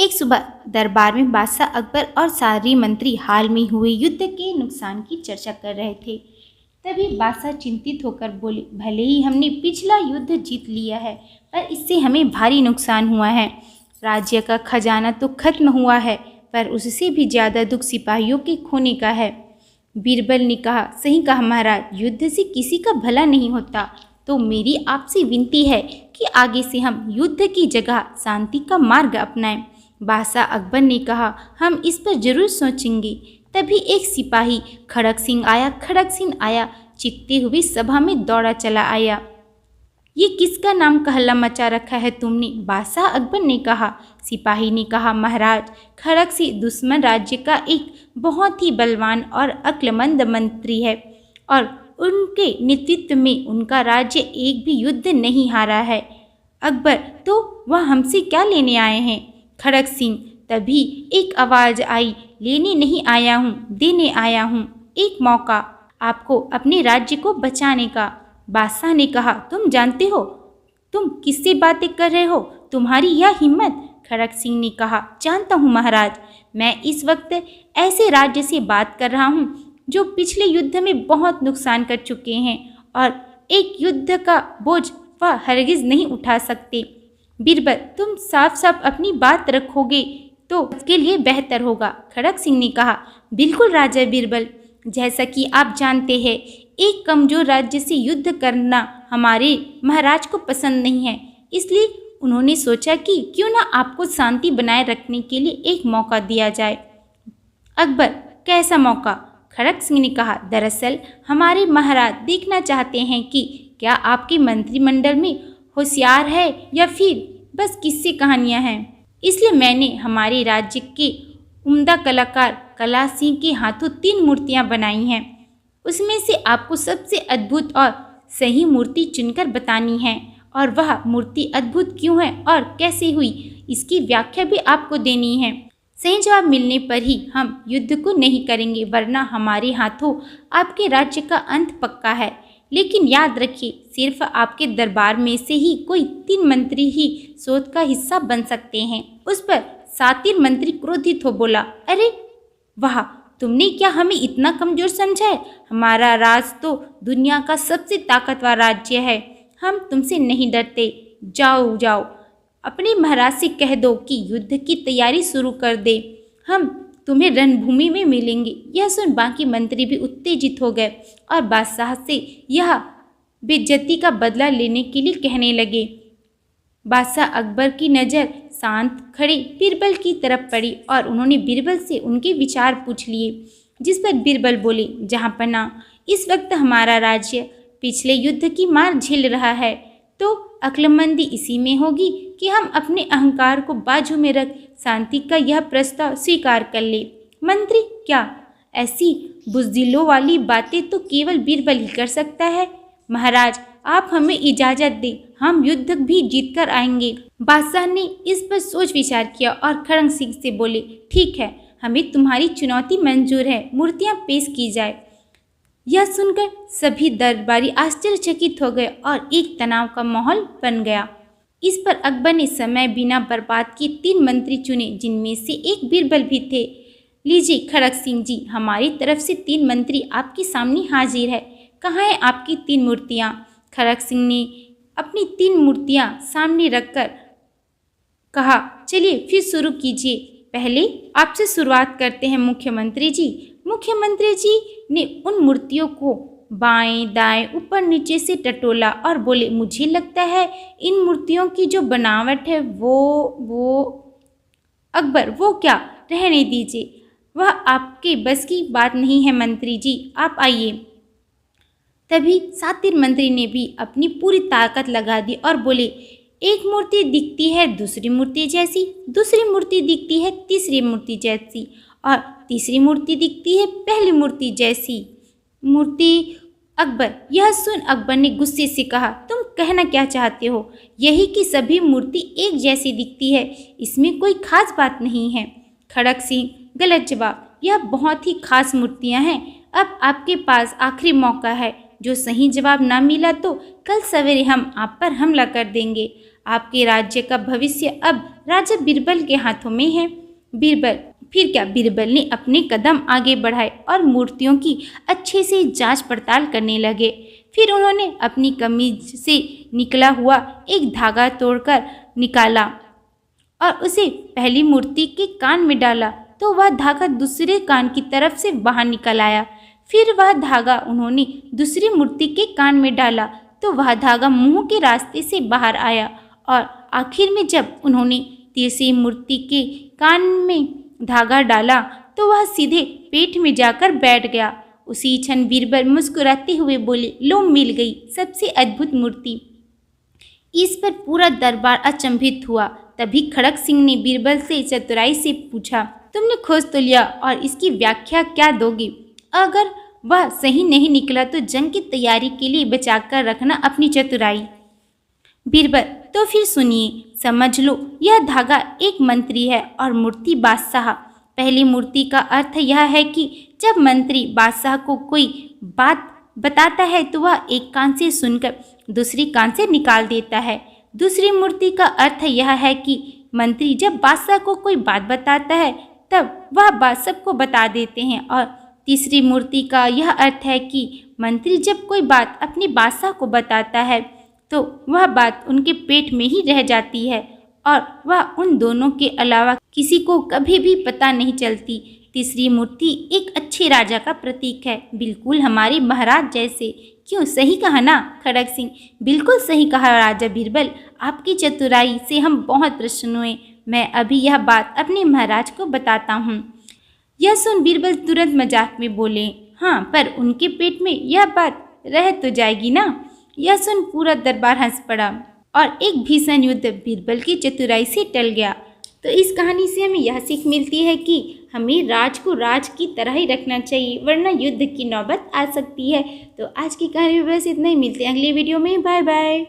एक सुबह दरबार में बादशाह अकबर और सारी मंत्री हाल में हुए युद्ध के नुकसान की चर्चा कर रहे थे। तभी बादशाह चिंतित होकर बोले, भले ही हमने पिछला युद्ध जीत लिया है, पर इससे हमें भारी नुकसान हुआ है। राज्य का खजाना तो खत्म हुआ है, पर उससे भी ज़्यादा दुख सिपाहियों के खोने का है। बीरबल ने कहा, सही कहा महाराज, युद्ध से किसी का भला नहीं होता। तो मेरी आपसे विनती है कि आगे से हम युद्ध की जगह शांति का मार्ग अपनाएं। बादशाह अकबर ने कहा, हम इस पर जरूर सोचेंगे। तभी एक सिपाही खड़क सिंह आया चीखते हुए सभा में दौड़ा चला आया। ये किसका नाम कहला मचा रखा है तुमने? बादशाह अकबर ने कहा। सिपाही ने कहा, महाराज, खड़क सिंह दुश्मन राज्य का एक बहुत ही बलवान और अक्लमंद मंत्री है और उनके नेतृत्व में उनका राज्य एक भी युद्ध नहीं हारा है। अकबर, तो वह हमसे क्या लेने आए हैं? खड़क सिंह, तभी एक आवाज़ आई, लेने नहीं आया हूँ, देने आया हूँ एक मौका आपको अपने राज्य को बचाने का। बादशाह ने कहा, तुम जानते हो तुम किससे बातें कर रहे हो? तुम्हारी यह हिम्मत? खड़क सिंह ने कहा, जानता हूँ महाराज, मैं इस वक्त ऐसे राज्य से बात कर रहा हूँ जो पिछले युद्ध में बहुत नुकसान कर चुके हैं और एक युद्ध का बोझ वह हरगिज नहीं उठा सकते। बीरबल, तुम साफ साफ अपनी बात रखोगे तो उसके लिए बेहतर होगा। खड़क सिंह ने कहा, बिल्कुल राजा बीरबल, जैसा कि आप जानते हैं, एक कमजोर राज्य से युद्ध करना हमारे महाराज को पसंद नहीं है। इसलिए उन्होंने सोचा कि क्यों ना आपको शांति बनाए रखने के लिए एक मौका दिया जाए। अकबर, कैसा मौका? खड़क सिंह ने कहा, दरअसल हमारे महाराज देखना चाहते हैं कि क्या आपके मंत्रिमंडल में होशियार है या फिर बस किस्से कहानियां हैं। इसलिए मैंने हमारे राज्य के उम्दा कलाकार कला सिंह के हाथों 3 मूर्तियां बनाई हैं। उसमें से आपको सबसे अद्भुत और सही मूर्ति चुनकर बतानी है और वह मूर्ति अद्भुत क्यों है और कैसे हुई, इसकी व्याख्या भी आपको देनी है। सही जवाब मिलने पर ही हम युद्ध को नहीं करेंगे, वरना हमारे हाथों आपके राज्य का अंत पक्का है। लेकिन याद रखिए, सिर्फ आपके दरबार में से ही कोई 3 मंत्री ही शोध का हिस्सा बन सकते हैं। उस पर सातिर मंत्री क्रोधित हो बोला, अरे वाह, तुमने क्या हमें इतना कमजोर समझा है? हमारा राज तो दुनिया का सबसे ताकतवर राज्य है, हम तुमसे नहीं डरते। जाओ जाओ, अपने महाराज से कह दो कि युद्ध की तैयारी शुरू कर दे, हम तुम्हें रणभूमि में मिलेंगे। यह सुन बाकी मंत्री भी उत्तेजित हो गए और बादशाह से यह बेइज्जती का बदला लेने के लिए कहने लगे। बादशाह अकबर की नज़र शांत खड़े बीरबल की तरफ पड़ी और उन्होंने बीरबल से उनके विचार पूछ लिए, जिस पर बीरबल बोले, जहाँ पना इस वक्त हमारा राज्य पिछले युद्ध की मार झेल रहा है, तो अक्लमंदी इसी में होगी कि हम अपने अहंकार को बाजू में रख शांति का यह प्रस्ताव स्वीकार कर ले। मंत्री, क्या ऐसी बुज़दिलों वाली बातें तो केवल बीरबल ही कर सकता है। महाराज, आप हमें इजाज़त दें, हम युद्ध भी जीत कर आएंगे। बादशाह ने इस पर सोच विचार किया और खड़क सिंह से बोले, ठीक है, हमें तुम्हारी चुनौती मंजूर है, मूर्तियाँ पेश की जाए। यह सुनकर सभी दरबारी आश्चर्यचकित हो गए और एक तनाव का माहौल बन गया। इस पर अकबर ने समय बिना बर्बाद किए 3 मंत्री चुने, जिनमें से एक बीरबल भी थे। लीजिए खड़क सिंह जी, हमारी तरफ से 3 मंत्री आपके सामने हाजिर है। कहाँ हैं आपकी 3 मूर्तियाँ? खड़क सिंह ने अपनी 3 मूर्तियाँ सामने रखकर कहा, चलिए फिर शुरू कीजिए। पहले आपसे शुरुआत करते हैं मुख्यमंत्री जी। मुख्यमंत्री जी ने उन मूर्तियों को बाएं दाएं ऊपर नीचे से टटोला और बोले, मुझे लगता है इन मूर्तियों की जो बनावट है वो अकबर, वो क्या, रहने दीजिए, वह आपके बस की बात नहीं है मंत्री जी, आप आइए। तभी सातिर मंत्री ने भी अपनी पूरी ताकत लगा दी और बोले, एक मूर्ति दिखती है दूसरी मूर्ति जैसी, दूसरी मूर्ति दिखती है तीसरी मूर्ति जैसी और तीसरी मूर्ति दिखती है पहली मूर्ति जैसी मूर्ति। अकबर, यह सुन अकबर ने गुस्से से कहा, तुम कहना क्या चाहते हो? यही कि सभी मूर्ति एक जैसी दिखती है, इसमें कोई खास बात नहीं है। खड़क सिंह, गलत जवाब, यह बहुत ही खास मूर्तियां हैं। अब आपके पास आखिरी मौका है, जो सही जवाब ना मिला तो कल सवेरे हम आप पर हमला कर देंगे। आपके राज्य का भविष्य अब राजा बीरबल के हाथों में है। बीरबल फिर क्या? बीरबल ने अपने कदम आगे बढ़ाए और मूर्तियों की अच्छे से जांच पड़ताल करने लगे। फिर उन्होंने अपनी कमीज से निकला हुआ एक धागा तोड़कर निकाला और उसे पहली मूर्ति के कान में डाला तो वह धागा दूसरे कान की तरफ से बाहर निकल आया। फिर वह धागा उन्होंने दूसरी मूर्ति के कान में डाला तो वह धागा मुंह के रास्ते से बाहर आया और आखिर में जब उन्होंने तीसरी मूर्ति के कान में धागा डाला तो वह सीधे पेट में जाकर बैठ गया। उसी क्षण बीरबल मुस्कुराते हुए बोले, लो मिल गई सबसे अद्भुत मूर्ति। इस पर पूरा दरबार अचंभित हुआ। तभी खड़क सिंह ने बीरबल से चतुराई से पूछा, तुमने खोज तो लिया और इसकी व्याख्या क्या दोगे? अगर वह सही नहीं निकला तो जंग की तैयारी के लिए बचाकर रखना अपनी चतुराई। बीरबल, तो फिर सुनिए, समझ लो यह धागा एक मंत्री है और मूर्ति बादशाह। पहली मूर्ति का अर्थ यह है कि जब मंत्री बादशाह को कोई बात बताता है तो वह एक कान से सुनकर दूसरी कान से निकाल देता है। दूसरी मूर्ति का अर्थ यह है कि मंत्री जब बादशाह को कोई बात बताता है तब वह बात सबको बता देते हैं। और तीसरी मूर्ति का यह अर्थ है कि मंत्री जब कोई बात अपने बादशाह को बताता है तो वह बात उनके पेट में ही रह जाती है और वह उन दोनों के अलावा किसी को कभी भी पता नहीं चलती। तीसरी मूर्ति एक अच्छे राजा का प्रतीक है, बिल्कुल हमारे महाराज जैसे। क्यों, सही कहा ना खड़क सिंह? बिल्कुल सही कहा राजा बीरबल, आपकी चतुराई से हम बहुत प्रसन्न हुए। मैं अभी यह बात अपने महाराज को बताता हूँ। यह सुन बीरबल तुरंत मजाक में बोले, हाँ पर उनके पेट में यह बात रह तो जाएगी ना। यह सुन पूरा दरबार हंस पड़ा और एक भीषण युद्ध बीरबल की चतुराई से टल गया। तो इस कहानी से हमें यह सीख मिलती है कि हमें राज को राज की तरह ही रखना चाहिए, वरना युद्ध की नौबत आ सकती है। तो आज की कहानी में बस इतना ही, मिलते हैं अगली वीडियो में। Bye bye.